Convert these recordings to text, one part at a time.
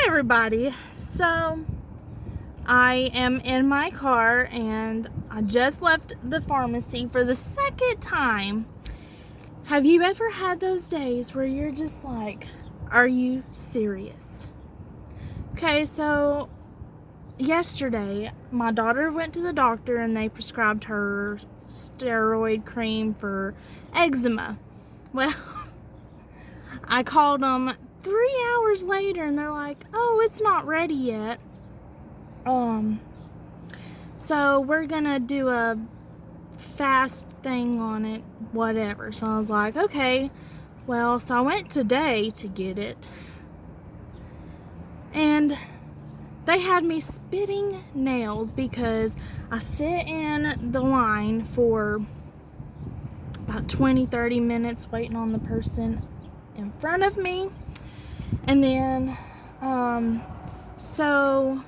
Everybody. So I am in my car and I just left the pharmacy for the second time. Have you ever had those days where you're just like, are you serious? Okay, so yesterday my daughter went to the doctor and they prescribed her steroid cream for eczema. Well, I called them 3 hours later and they're like, oh, it's not ready yet. So we're gonna do a fast thing on it, whatever. So I was like, okay. Well, so I went today to get it. And they had me spitting nails because I sit in the line for about 20-30 minutes waiting on the person in front of me. And then, so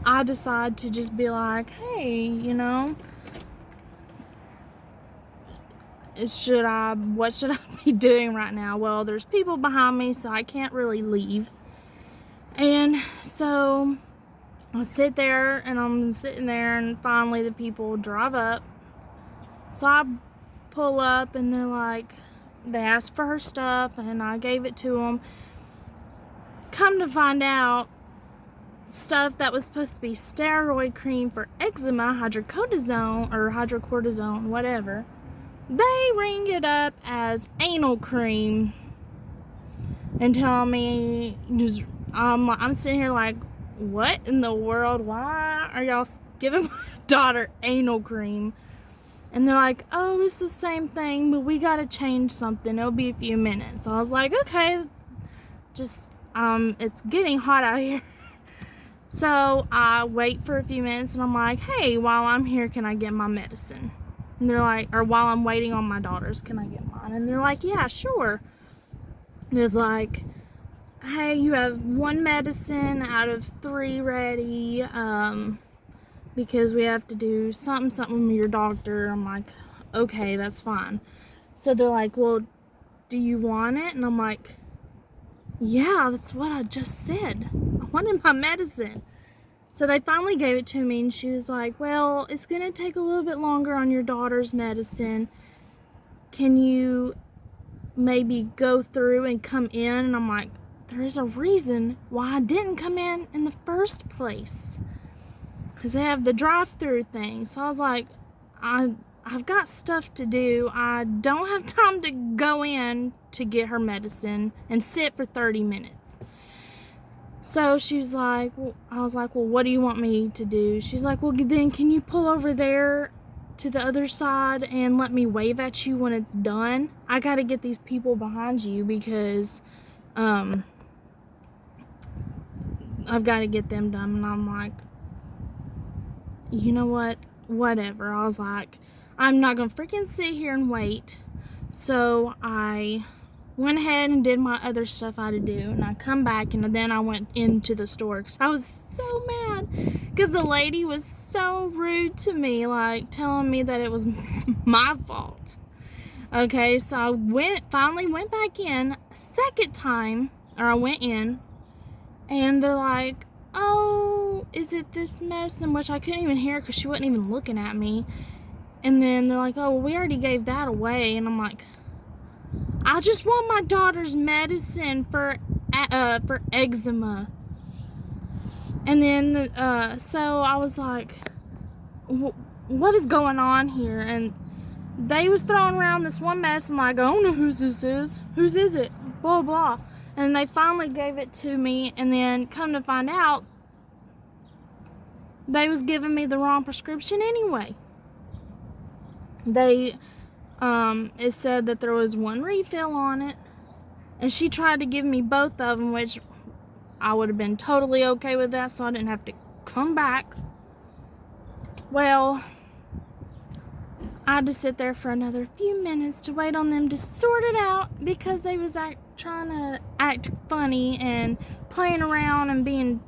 I decide to just be like, hey, what should I be doing right now? Well, there's people behind me, so I can't really leave. And so I sit there, and I'm sitting there, and finally the people drive up. So I pull up, and they're like, they asked for her stuff, and I gave it to them. Come to find out, stuff that was supposed to be steroid cream for eczema, hydrocortisone, whatever, they ring it up as anal cream and tell me I'm sitting here like, what in the world? Why are y'all giving my daughter anal cream? And they're like, oh, it's the same thing, but we gotta change something. It'll be a few minutes. So I was like, okay, just it's getting hot out here. So I wait for a few minutes and I'm like, hey, while I'm here, can I get my medicine? And they're like, or while I'm waiting on my daughters, can I get mine? And they're like, yeah, sure. There's like, hey, you have one medicine out of 3 ready, because we have to do something with your doctor. I'm like, okay, that's fine. So they're like, well, do you want it? And I'm like, yeah, that's what I just said. I wanted my medicine. So they finally gave it to me, and she was like, well, it's going to take a little bit longer on your daughter's medicine. Can you maybe go through and come in? And I'm like, there is a reason why I didn't come in the first place. Because they have the drive-through thing. So I was like, I've got stuff to do. I don't have time to go in to get her medicine and sit for 30 minutes. So she was like, I was like, well, what do you want me to do? She's like, well, then can you pull over there to the other side and let me wave at you when it's done? I got to get these people behind you because I've got to get them done. And I'm like, you know what? Whatever. I was like, I'm not going to freaking sit here and wait. So I went ahead and did my other stuff I had to do. And I come back and then I went into the store because I was so mad. Because the lady was so rude to me, like telling me that it was my fault. Okay, so I finally went back in a second time. Or I went in. And they're like, oh, is it this medicine? Which I couldn't even hear because she wasn't even looking at me. And then they're like, oh, well, we already gave that away. And I'm like, I just want my daughter's medicine for eczema. And then, so I was like, what is going on here? And they was throwing around this one medicine like, I don't know whose this is. Whose is it? Blah, blah. And they finally gave it to me, and then come to find out, they was giving me the wrong prescription anyway. It said that there was one refill on it, and she tried to give me both of them, which I would have been totally okay with that, so I didn't have to come back. Well, I had to sit there for another few minutes to wait on them to sort it out because they was trying to act funny and playing around and being...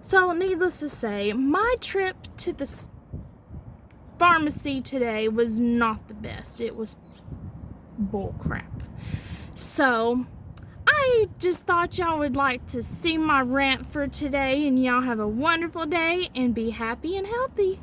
So, needless to say, my trip to the pharmacy today was not the best. It was bull crap. So, I I just thought y'all would like to see my rant for today, and y'all have a wonderful day and be happy and healthy.